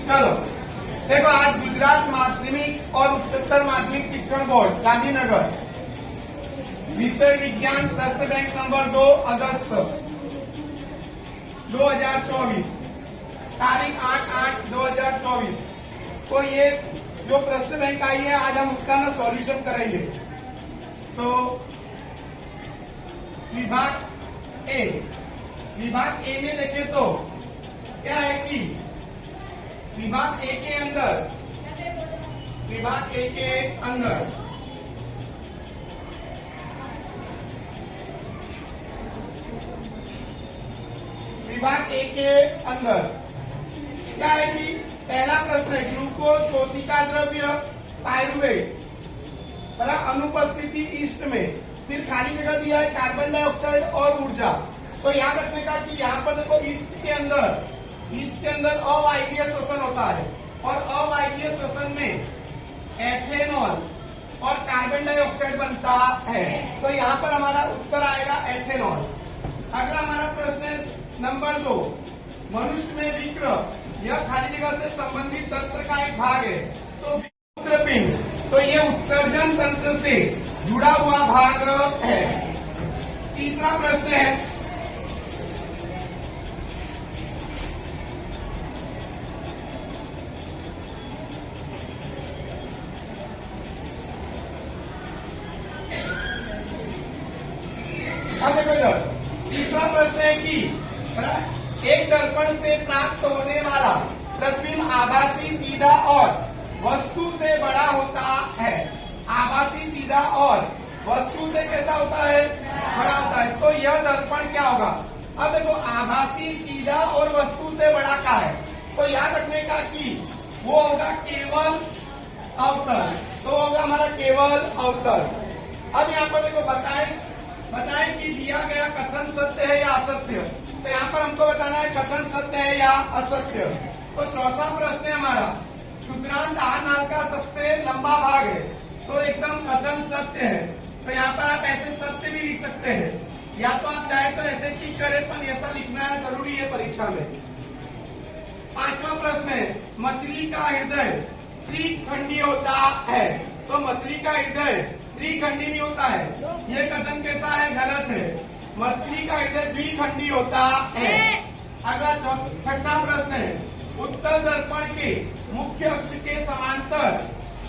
चलो देखो, आज गुजरात माध्यमिक और उच्चतर माध्यमिक शिक्षण बोर्ड गांधीनगर विषय विज्ञान प्रश्न बैंक नंबर 2 अगस्त 2024 तारीख 8/8/2024 को ये जो प्रश्न बैंक आई है आज हम उसका ना सॉल्यूशन करेंगे। तो विभाग ए में देखें तो क्या है कि विभाग ए के अंदर विभाग ए के अंदर क्या है कि पहला प्रश्न है ग्लूकोज कोशिका द्रव्य पायरुवेट अनुपस्थिति ईस्ट में, फिर खाली जगह दिया है कार्बन डाइऑक्साइड और ऊर्जा। तो याद रखने का कि यहाँ पर देखो ईस्ट के अंदर अवायवीय श्वसन होता है और अवायवीय श्वसन में एथेनॉल और कार्बन डाइऑक्साइड बनता है। तो यहाँ पर हमारा उत्तर आएगा एथेनॉल। अगला हमारा प्रश्न है नंबर 2, मनुष्य में विक्र, यह खाली जगह से संबंधित तंत्र का एक भाग है। तो मूत्रपिंड, तो ये उत्सर्जन तंत्र से जुड़ा हुआ भाग है। तीसरा प्रश्न है तीसरा प्रश्न है कि एक दर्पण से प्राप्त होने वाला प्रतिबिंब आभासी, सीधा और वस्तु से बड़ा होता है। आभासी, सीधा और वस्तु से कैसा होता है? बड़ा होता है। तो यह दर्पण क्या होगा? अब देखो आभासी, सीधा और वस्तु से बड़ा का है, तो याद रखने का कि वो होगा केवल अवतल। तो होगा हमारा केवल अवतल। अब यहाँ पर देखो बताए कि दिया गया कथन सत्य है या असत्य। तो यहाँ पर हमको बताना है कथन सत्य है या असत्य। तो चौथा प्रश्न है हमारा क्षुद्रांत आहार नाल का सबसे लंबा भाग है, तो एकदम कथन सत्य है। तो यहाँ पर आप ऐसे सत्य भी लिख सकते हैं, या तो आप चाहे तो ऐसे ठीक करें, पर ऐसा लिखना है जरूरी है परीक्षा में। पांचवा प्रश्न है मछली का हृदय त्रिखंडी होता है। तो मछली का हृदय त्रिखंडी नहीं होता है, ये कथन कैसा है? गलत है। मछली का हृदय द्विखंडी होता है। अगला छठा प्रश्न है उत्तल दर्पण के मुख्य अक्ष के समांतर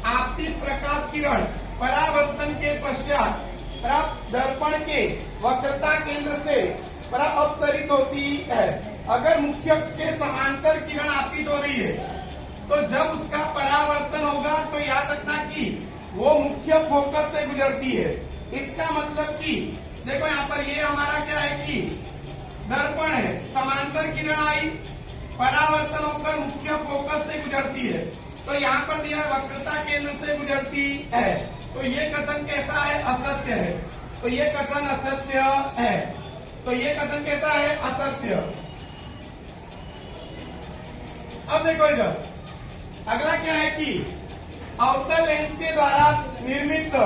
आपतित प्रकाश किरण परावर्तन के पश्चात दर्पण के वक्रता केंद्र से अपसरित होती है। अगर मुख्य अक्ष के समांतर किरण आपतित हो रही है तो जब उसका परावर्तन होगा तो याद रखना कि वो मुख्य फोकस से गुजरती है। इसका मतलब कि देखो यहाँ पर ये हमारा क्या है कि दर्पण है, समांतर किरण आई, परावर्तन होकर मुख्य फोकस से गुजरती है। तो यहाँ पर दिया वक्रता केंद्र से गुजरती है। तो ये कथन कैसा है? असत्य है। तो ये कथन असत्य है। तो ये कथन कैसा है? असत्य। अब देखो इधर अगला क्या है कि अवतल लेंस के द्वारा निर्मित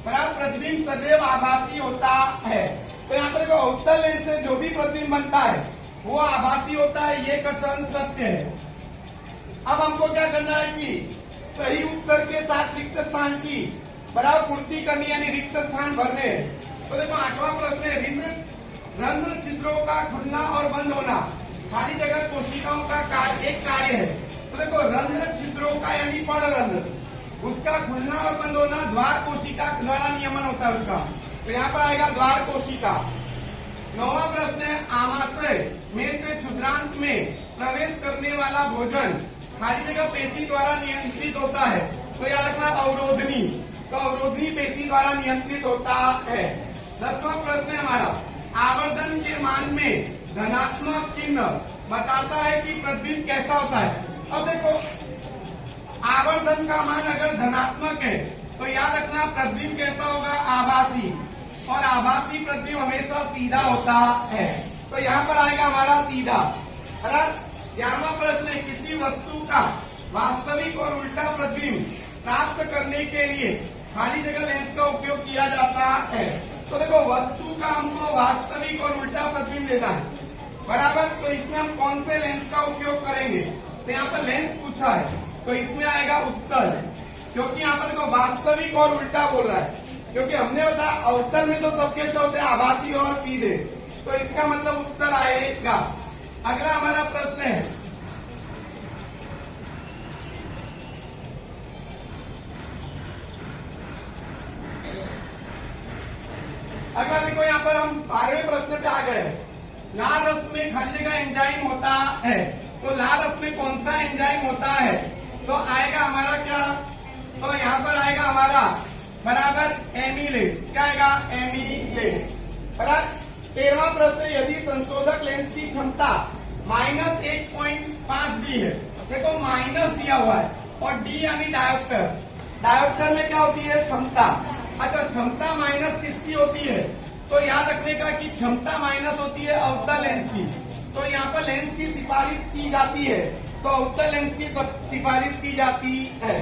प्रतिबिंब सदैव आभासी होता है। तो यहाँ पर अवतल लेंस से जो भी प्रतिबिंब बनता है वो आभासी होता है, ये कथन सत्य है। अब हमको क्या करना है कि सही उत्तर के साथ रिक्त स्थान की बराबर पूर्ति करनी, यानी रिक्त स्थान भरने। तो देखो आठवां प्रश्न है रंध्र छिद्रों का खुलना और बंद होना खाली जगह कोशिकाओं का एक कार्य है। तो देखो रंध्र छिद्रों का यानी पर्णरंध्र, उसका खुलना और बंद होना द्वार कोशिका द्वारा नियमन होता है उसका। तो यहाँ पर आएगा द्वार कोशिका। नौवां प्रश्न है आमाशय में से क्षुद्रांत में प्रवेश करने वाला भोजन खाली जगह पेशी द्वारा नियंत्रित होता है। तो याद रखना अवरोधनी, तो अवरोधनी पेशी द्वारा नियंत्रित होता है। 10वां प्रश्न है हमारा आवर्धन के मान में धनात्मक चिन्ह बताता है कि प्रतिबिंब कैसा होता है। अब देखो आवर्धन का मान अगर धनात्मक है तो याद रखना प्रतिबिंब कैसा होगा? आभासी, और आभासी प्रतिबिंब हमेशा सीधा होता है। तो यहाँ पर आएगा हमारा सीधा। 11वां प्रश्न है किसी वस्तु का वास्तविक और उल्टा प्रतिबिंब प्राप्त करने के लिए खाली जगह लेंस का उपयोग किया जाता है। तो देखो वस्तु का हमको वास्तविक और उल्टा प्रतिबिंब देना है। बराबर। तो इसमें हम कौन से लेंस का उपयोग करेंगे? तो यहाँ पर लेंस पूछा है तो इसमें आएगा उत्तल, क्योंकि यहाँ पर देखो वास्तविक और उल्टा बोल रहा है, क्योंकि हमने बताया अवतल में तो सब कैसे होते हैं, आभासी और सीधे, तो इसका मतलब उत्तर आएगा। अगला हमारा प्रश्न है, अगला देखो यहाँ पर हम 12वें प्रश्न पे आ गए। लाल रस में हर जगह एंजाइम होता है, तो लाल रस में कौन सा एंजाइम होता है? तो आएगा हमारा क्या? तो यहाँ पर आएगा हमारा बराबर एमिलेज। क्या आएगा? एमिलेज। बराबर। 13वां प्रश्न, यदि संशोधक लेंस की क्षमता -1.5 डी है, देखो माइनस दिया हुआ है, और डी यानी डायोप्टर। डायोप्टर में क्या होती है? क्षमता। अच्छा, क्षमता माइनस किसकी होती है? तो याद रखने का कि क्षमता माइनस होती है अवतल लेंस की, तो यहाँ पर लेंस की सिफारिश की जाती है, तो अवतल लेंस की सिफारिश की जाती है।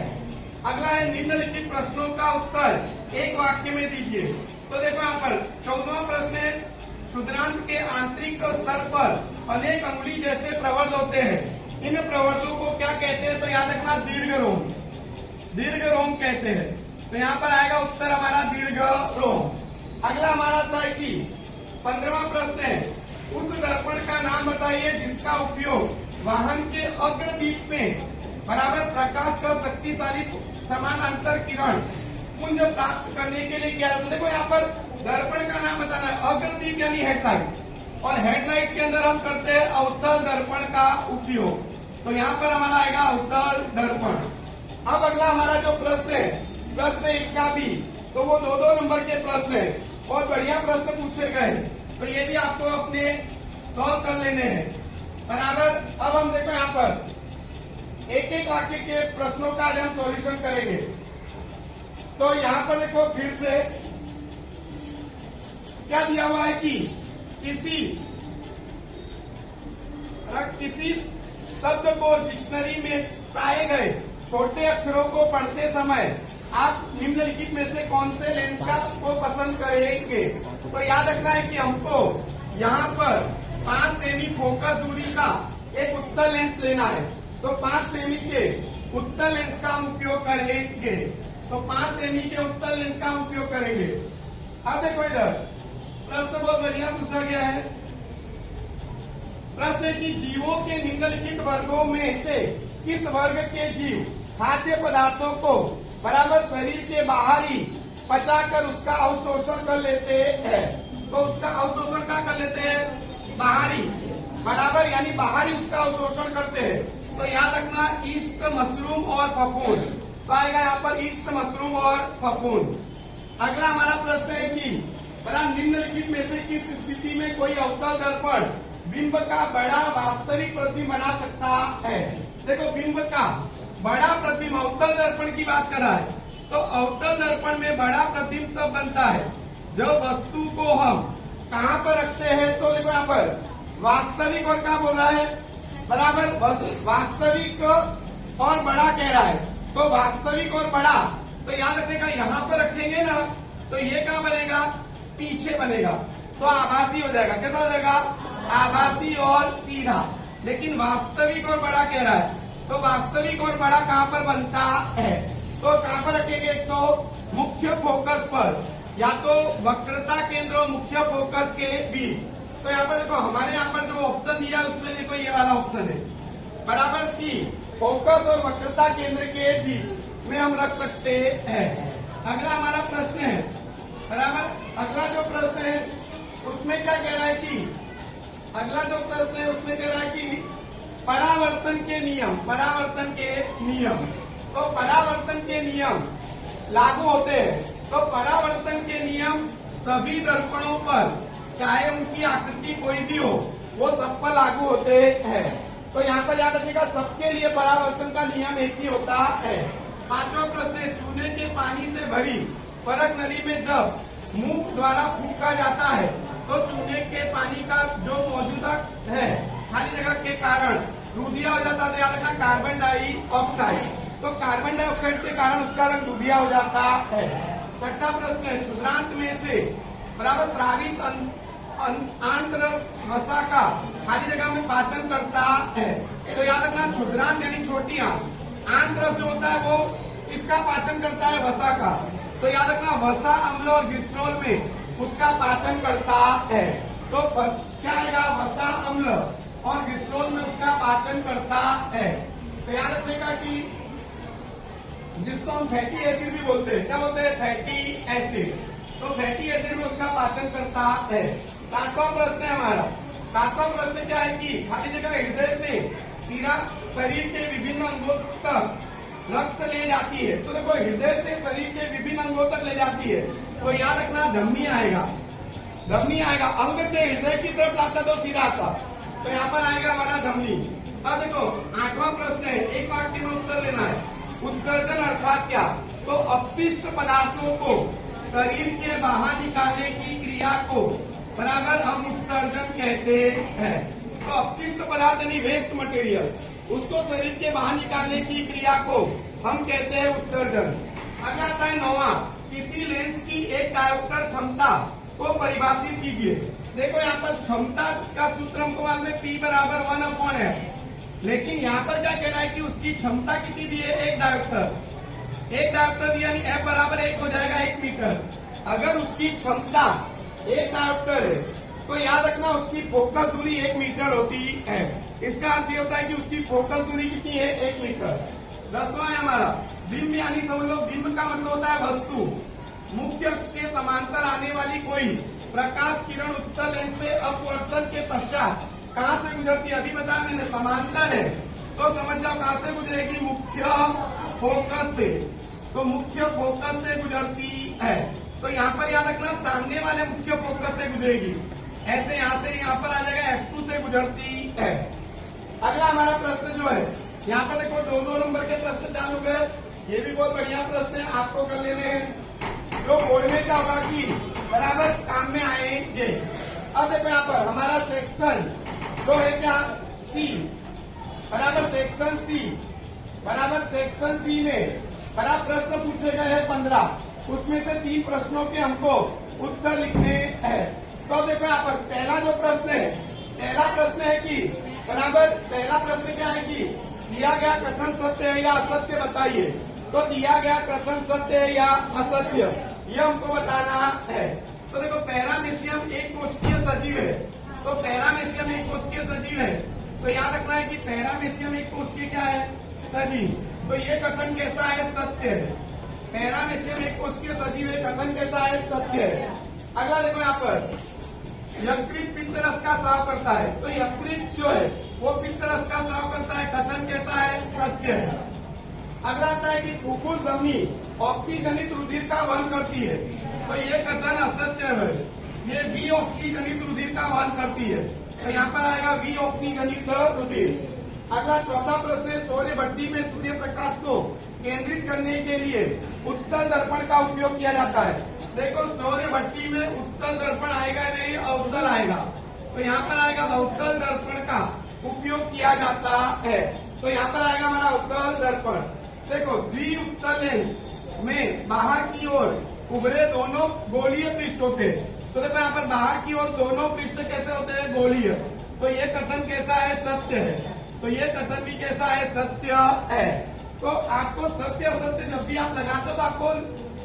अगला है, निम्नलिखित प्रश्नों का उत्तर एक वाक्य में दीजिए। तो देखो यहाँ पर 14वां प्रश्न है, क्षुद्रांत के आंतरिक स्तर पर अनेक अंगुली जैसे प्रवर्ध होते हैं, इन प्रवर्धों को क्या कहते हैं? तो याद रखना दीर्घ रोम, दीर्घ रोम कहते हैं। तो यहाँ पर आएगा उत्तर हमारा दीर्घ रोम। अगला हमारा था कि 15वां प्रश्न है, उस दर्पण का नाम बताइए जिसका उपयोग वाहन के अग्रदीप में बराबर प्रकाश का शक्तिशाली समानांतर किरण पुंज प्राप्त करने के लिए किया जाता है। देखो यहाँ पर दर्पण का नाम बताना है, अग्रदीप यानी हेडलाइट, और हेडलाइट के अंदर हम करते हैं अवतल दर्पण का उपयोग, तो यहाँ पर हमारा आएगा अवतल दर्पण। अब अगला हमारा जो प्रश्न है, प्रश्न 1 का भी, तो वो 2-2 नंबर के प्रश्न है, बहुत बढ़िया प्रश्न पूछे गए, तो ये भी आपको अपने सॉल्व कर लेने हैं बराबर। अब हम देखो यहाँ पर एक एक वाक्य के प्रश्नों का आज हम सॉल्यूशन करेंगे। तो यहाँ पर देखो फिर से क्या दिया हुआ है कि किसी शब्दकोश डिक्शनरी में पाए गए छोटे अक्षरों को पढ़ते समय आप निम्नलिखित में से कौन से लेंस का को पसंद करेंगे? तो याद रखना है कि हमको यहाँ पर 5 सेमी फोकस दूरी का एक उत्तल लेंस लेना है, तो 5 सेमी के उत्तल लेंस का हम उपयोग करेंगे, तो 5 सेमी के उत्तल लेंस का हम उपयोग करेंगे। अब देखो इधर प्रश्न बहुत बढ़िया पूछा गया है। प्रश्न की जीवों के निम्नलिखित वर्गों में से किस वर्ग के जीव खाद्य पदार्थों को बराबर शरीर के बाहर ही पचाकर उसका अवशोषण कर लेते हैं? तो उसका अवशोषण क्या कर लेते हैं? बाहरी, बराबर, यानी बाहर ही उसका अवशोषण करते हैं। तो याद रखना ईस्ट मशरूम और फफूंद, तो आएगा यहाँ पर ईस्ट मशरूम और फफूंद। अगला हमारा प्रश्न है कि निम्नलिखित में से किस स्थिति में कोई अवतल दर्पण बिंब का बड़ा वास्तविक प्रतिबिंब बना सकता है? देखो बिंब का बड़ा प्रतिबिंब, अवतल दर्पण की बात कर रहा है, तो अवतल दर्पण में बड़ा प्रतिबिंब तब बनता है जब वस्तु को हम कहाँ पर रखते हैं? तो देखो यहाँ पर वास्तविक और क्या बोल रहा है? बराबर, वास्तविक और बड़ा कह रहा है, तो वास्तविक और बड़ा, तो याद रखिएगा यहाँ पर रखेंगे ना, तो ये क्या बनेगा? पीछे बनेगा, तो आभासी हो जाएगा। कैसा हो जाएगा? आभासी और सीधा। लेकिन वास्तविक और बड़ा कह रहा है, तो वास्तविक और बड़ा कहाँ पर बनता है? तो कहाँ पर रखेंगे? एक तो मुख्य फोकस पर, या तो वक्रता केंद्र और मुख्य फोकस के बीच। तो यहाँ पर देखो हमारे यहाँ पर जो ऑप्शन दिया है उसमें देखो ये वाला ऑप्शन है बराबर की फोकस और वक्रता केंद्र के बीच में हम रख सकते हैं। अगला हमारा प्रश्न है बराबर, अगला जो प्रश्न है उसमें क्या कह रहा है कि अगला जो प्रश्न है उसमें कह रहा है कि परावर्तन के नियम, परावर्तन के नियम, तो परावर्तन के नियम लागू होते हैं, तो परावर्तन के नियम सभी दर्पणों पर, चाहे उनकी आकृति कोई भी हो, वो सब पर लागू होते हैं। तो यहाँ पर याद रखिएगा सबके लिए परावर्तन का नियम एक ही होता है। 5वां प्रश्न है, चूने के पानी से भरी परख नली में जब मुंह द्वारा फूंका जाता है, तो चूने के पानी का जो मौजूदा है खाली जगह के कारण दूधिया हो जाता है, याद रखना कार्बन डाइऑक्साइड, तो कार्बन डाइऑक्साइड के कारण उसका रंग दूधिया हो जाता है। 6वां प्रश्न है, क्षुद्रांत में से बराबर स्रावित आंतरस वसा का खाली जगह में पाचन करता है। तो याद रखना क्षुद्रांत यानी छोटी आंत, आंतरस जो होता है वो इसका पाचन करता है वसा का। तो याद रखना वसा अम्ल और ग्लिसरॉल में उसका पाचन करता है। तो क्या आएगा, वसा अम्ल और ग्लिसरॉल में उसका पाचन करता है। तो याद रखने कि जिसको हम फैटी एसिड भी बोलते हैं, क्या बोलते हैं, फैटी एसिड। तो फैटी एसिड में उसका पाचन करता है। सातवां प्रश्न है हमारा, सातवां प्रश्न क्या है कि खाली जगह हृदय से सीधा शरीर के विभिन्न अंगों तक रक्त ले जाती है। तो देखो हृदय से शरीर के विभिन्न अंगों तक ले जाती है। तो याद रखना धमनी आएगा, धमनी आएगा। अंग से हृदय की तरफ लाता तो सिरा आता, तो यहाँ पर आएगा हमारा धमनी। अब देखो आठवां प्रश्न है, एक वाक्य में उत्तर देना है। उत्सर्जन अर्थात क्या, तो अपशिष्ट पदार्थों को शरीर के बाहर निकालने की क्रिया को बराबर हम उत्सर्जन कहते हैं। तो अपशिष्ट पदार्थ यानी वेस्ट मटेरियल, उसको शरीर के बाहर निकालने की क्रिया को हम कहते हैं उत्सर्जन। अगला आता है नौवां, किसी लेंस की एक डायोप्टर क्षमता को परिभाषित कीजिए। देखो यहाँ पर क्षमता का सूत्र हमको मालूम है, P बराबर 1/f है। लेकिन यहाँ पर क्या कह रहा है कि उसकी क्षमता कितनी दी है, एक डायोप्टर। एक डायोप्टर दिया, यानी F बराबर 1 हो जाएगा 1 मीटर। अगर उसकी क्षमता एक डायोप्टर है तो याद रखना उसकी फोकस दूरी 1 मीटर होती है। इसका अर्थ ये होता है कि उसकी फोकस दूरी कितनी है, 1 मीटर। 10वां है हमारा बिंब, यानी समझ लो बिंब का मतलब होता है वस्तु। मुख्य अक्ष के समांतर आने वाली कोई प्रकाश किरण उत्तल लेंस से अपवर्तन के पश्चात कहाँ से गुजरती है, अभी बताया मैंने, समांतर है। तो समझ जाओ कहाँ से गुजरेगी, मुख्य फोकस से। तो मुख्य फोकस से गुजरती है। तो यहाँ पर याद रखना सामने वाले मुख्य फोकस से गुजरेगी। ऐसे यहाँ से यहाँ पर आ जाएगा F2 से गुजरती है। अगला हमारा प्रश्न जो है, यहाँ पर देखो 2-2 नंबर के प्रश्न चालू गए। ये भी बहुत बढ़िया प्रश्न है, आपको कर लेने हैं। जो बोर्ड में क्या होगा कि बराबर काम में आएंगे। अब देखो यहाँ पर हमारा सेक्शन जो है क्या, सी बराबर सेक्शन सी, बराबर सेक्शन सी में बराबर प्रश्न पूछे गए हैं 15, उसमें से 3 प्रश्नों के हमको उत्तर लिखने हैं। तो देखो यहाँ पर पहला जो प्रश्न है, पहला प्रश्न है कि बराबर पहला प्रश्न क्या है कि दिया गया कथन सत्य है या असत्य बताइए। तो दिया गया कथन सत्य है या असत्य, ये हमको बताना है। तो देखो पैरामीशियम एक कोशिकीय सजीव है। तो पैरामीशियम एक कोशिकीय सजीव है, तो याद रखना है कि पैरामीशियम एक कोशिकीय क्या है, सजीव। तो ये कथन कैसा है, सत्य है। पैरामीशियम एक कोशिकीय सजीव है, कथन कैसा है, सत्य है। अगला देखो यहाँ पर यकृत पित्त रस का स्राव करता है। तो यकृत जो है वो पित्त रस का स्राव करता है, कथन कैसा है, सत्य है। अगला आता है कि फुफ्फुस धमनी ऑक्सीजनित रुधिर का वहन करती है। तो ये कथन असत्य है, ये वी ऑक्सीजनित रुधिर का वहन करती है। तो यहाँ पर आएगा वी ऑक्सीजनित रुधिर। अगला चौथा प्रश्न है, सौर्य भट्टी में सूर्य प्रकाश को केंद्रित करने के लिए उत्तल दर्पण का उपयोग किया जाता है। देखो सौर्य भट्टी में उत्तल दर्पण आएगा नहीं, अवतल आएगा। तो यहाँ पर आएगा अवतल दर्पण का उपयोग किया जाता है। तो यहाँ पर आएगा हमारा उत्तल दर्पण। देखो द्विउत्तल लेंस में बाहर की ओर उभरे दोनों गोलीय पृष्ठ होते हैं। तो देखो यहाँ पर बाहर की ओर दोनों पृष्ठ कैसे होते हैं, गोलीय। तो ये कथन कैसा है, सत्य है। तो ये कथन भी कैसा है, सत्य है। तो आपको सत्य असत्य जब भी आप लगाते हो तो आपको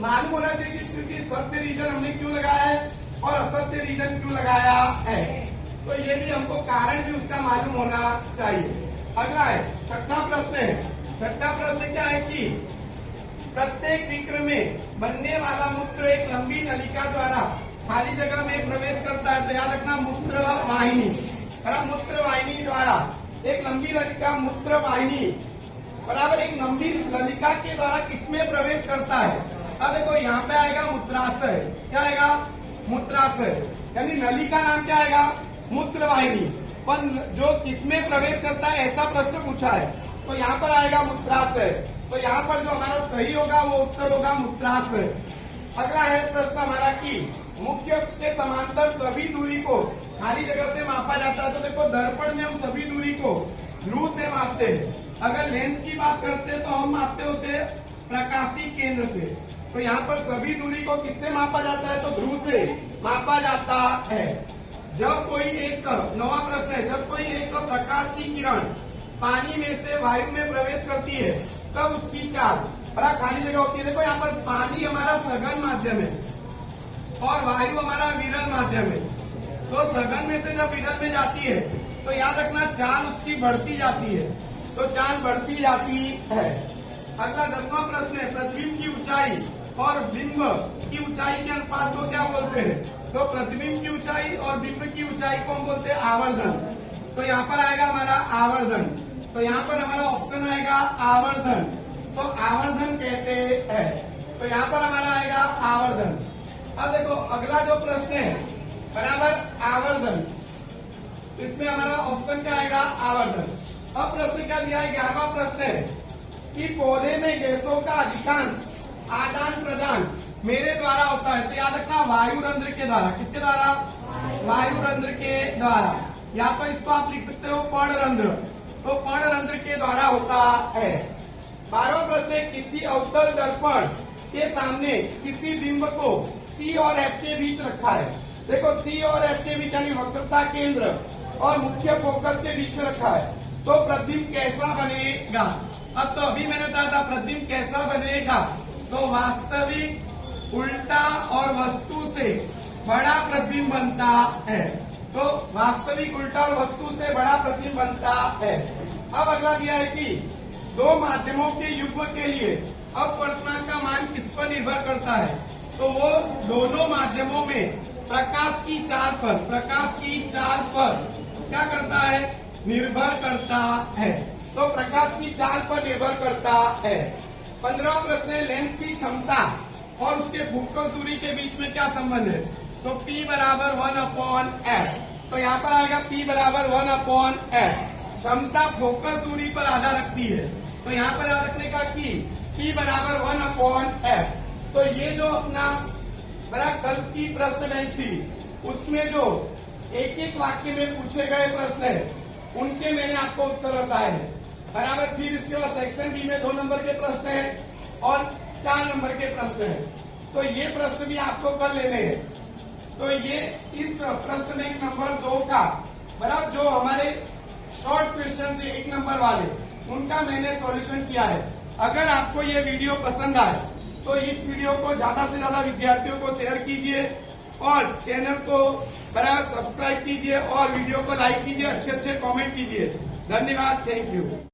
मालूम होना चाहिए क्योंकि सत्य रीजन हमने क्यों लगाया है और असत्य रीजन क्यों लगाया है। तो ये भी हमको कारण भी उसका मालूम होना चाहिए। अगला है छठा प्रश्न है। छठा प्रश्न क्या है कि प्रत्येक विक्र में बनने वाला मूत्र एक लंबी नलिका द्वारा खाली जगह में प्रवेश करता है। तो याद रखना मूत्र वाहिनी, मूत्र वाहिनी द्वारा एक लंबी नलिका मूत्र वाहिनी बराबर एक लंबी नलिका के द्वारा किसमें प्रवेश करता है। अब देखो यहाँ पे आएगा मूत्राशय, क्या आएगा, मूत्राशय, यानी नली का नाम क्या आएगा, मूत्र वाहिनी। पर जो किसमें प्रवेश करता है ऐसा प्रश्न पूछा है, तो यहाँ पर आएगा मूत्राशय। तो यहाँ पर जो हमारा सही होगा वो उत्तर होगा मूत्राशय। अगला है प्रश्न हमारा कि मुख्य अक्ष के समांतर सभी दूरी को खाली जगह से मापा जाता है। तो देखो दर्पण में हम सभी दूरी को ध्रुव से मापते हैं। अगर लेंस की बात करते हैं तो हम मापते होते हैं प्रकाशीय केंद्र से। तो यहाँ पर सभी दूरी को किससे मापा जाता है, तो ध्रुव से मापा जाता है। जब कोई एक नवा प्रश्न है, जब कोई एक प्रकाश की किरण पानी में से वायु में प्रवेश करती है तब उसकी चाल, बड़ा खाली जगह होती है। देखो यहाँ पर पानी हमारा सघन माध्यम है और वायु हमारा विरल माध्यम है। तो सघन में से जब विरल में जाती है तो याद रखना चाल उसकी बढ़ती जाती है, तो चाल बढ़ती जाती है। अगला 10वां प्रश्न है, प्रतिबिंब की ऊंचाई और बिंब की ऊंचाई के अनुपात को क्या बोलते हैं? तो प्रतिबिंब की ऊंचाई और बिंब की ऊंचाई को हम बोलते हैं आवर्धन। तो यहाँ पर आएगा हमारा आवर्धन, तो यहाँ पर हमारा ऑप्शन आएगा आवर्धन, तो आवर्धन कहते हैं। तो यहाँ पर हमारा आएगा आवर्धन। अब देखो अगला जो प्रश्न है बराबर आवर्धन, इसमें हमारा ऑप्शन क्या आएगा आवर्धन। अब प्रश्न क्या दिया है? 11वां प्रश्न है कि पौधे में गैसों का अधिकांश आदान प्रदान मेरे द्वारा होता है। तो याद रखना वायु रंध्र के द्वारा। किसके द्वारा? वायु रंध्र के द्वारा, या तो इसको आप लिख सकते हो पर्णरंध्र, तो पर्णरंध्र के द्वारा होता है। 12वां प्रश्न है, किसी अवतल दर्पण के सामने किसी बिंब को C और F के बीच रखा है। देखो C और F के बीच यानी वक्रता केंद्र और मुख्य फोकस के बीच में रखा है, तो प्रतिबिंब कैसा बनेगा? अब तो अभी मैंने बताया था प्रतिबिंब कैसा बनेगा, तो वास्तविक उल्टा और वस्तु से बड़ा प्रतिबिंब बनता है। तो वास्तविक उल्टा और वस्तु से बड़ा प्रतिबिंब बनता है। अब अगला दिया है कि दो माध्यमों के युग्म के लिए अपवर्तनांक का मान किस पर निर्भर करता है? तो वो दोनों माध्यमों में प्रकाश की चाल पर क्या करता है? निर्भर करता है। तो प्रकाश की चाल पर निर्भर करता है। 15वां प्रश्न है, लेंस की क्षमता और उसके फोकस दूरी के बीच में क्या संबंध है? तो P बराबर 1/f। तो यहाँ पर आएगा P बराबर 1/f। क्षमता फोकस दूरी पर आधार रखती है, तो यहाँ पर याद रखने का कि P बराबर 1/f। तो ये जो अपना बड़ा कल की प्रश्न बैंक थी उसमें जो एक एक वाक्य में पूछे गए प्रश्न है उनके मैंने आपको उत्तर बताए हैं बराबर। फिर इसके बाद सेक्शन डी में 2 नंबर के प्रश्न हैं और 4 नंबर के प्रश्न हैं, तो ये प्रश्न भी आपको कर लेने हैं। तो ये इस प्रश्न बैंक नंबर 2 का बराबर जो हमारे शॉर्ट क्वेश्चन है 1 नंबर वाले, उनका मैंने सॉल्यूशन किया है। अगर आपको ये वीडियो पसंद आए तो इस वीडियो को ज्यादा से ज्यादा विद्यार्थियों को शेयर कीजिए और चैनल को बराबर सब्सक्राइब कीजिए और वीडियो को लाइक कीजिए, अच्छे अच्छे कमेंट कीजिए। धन्यवाद, थैंक यू।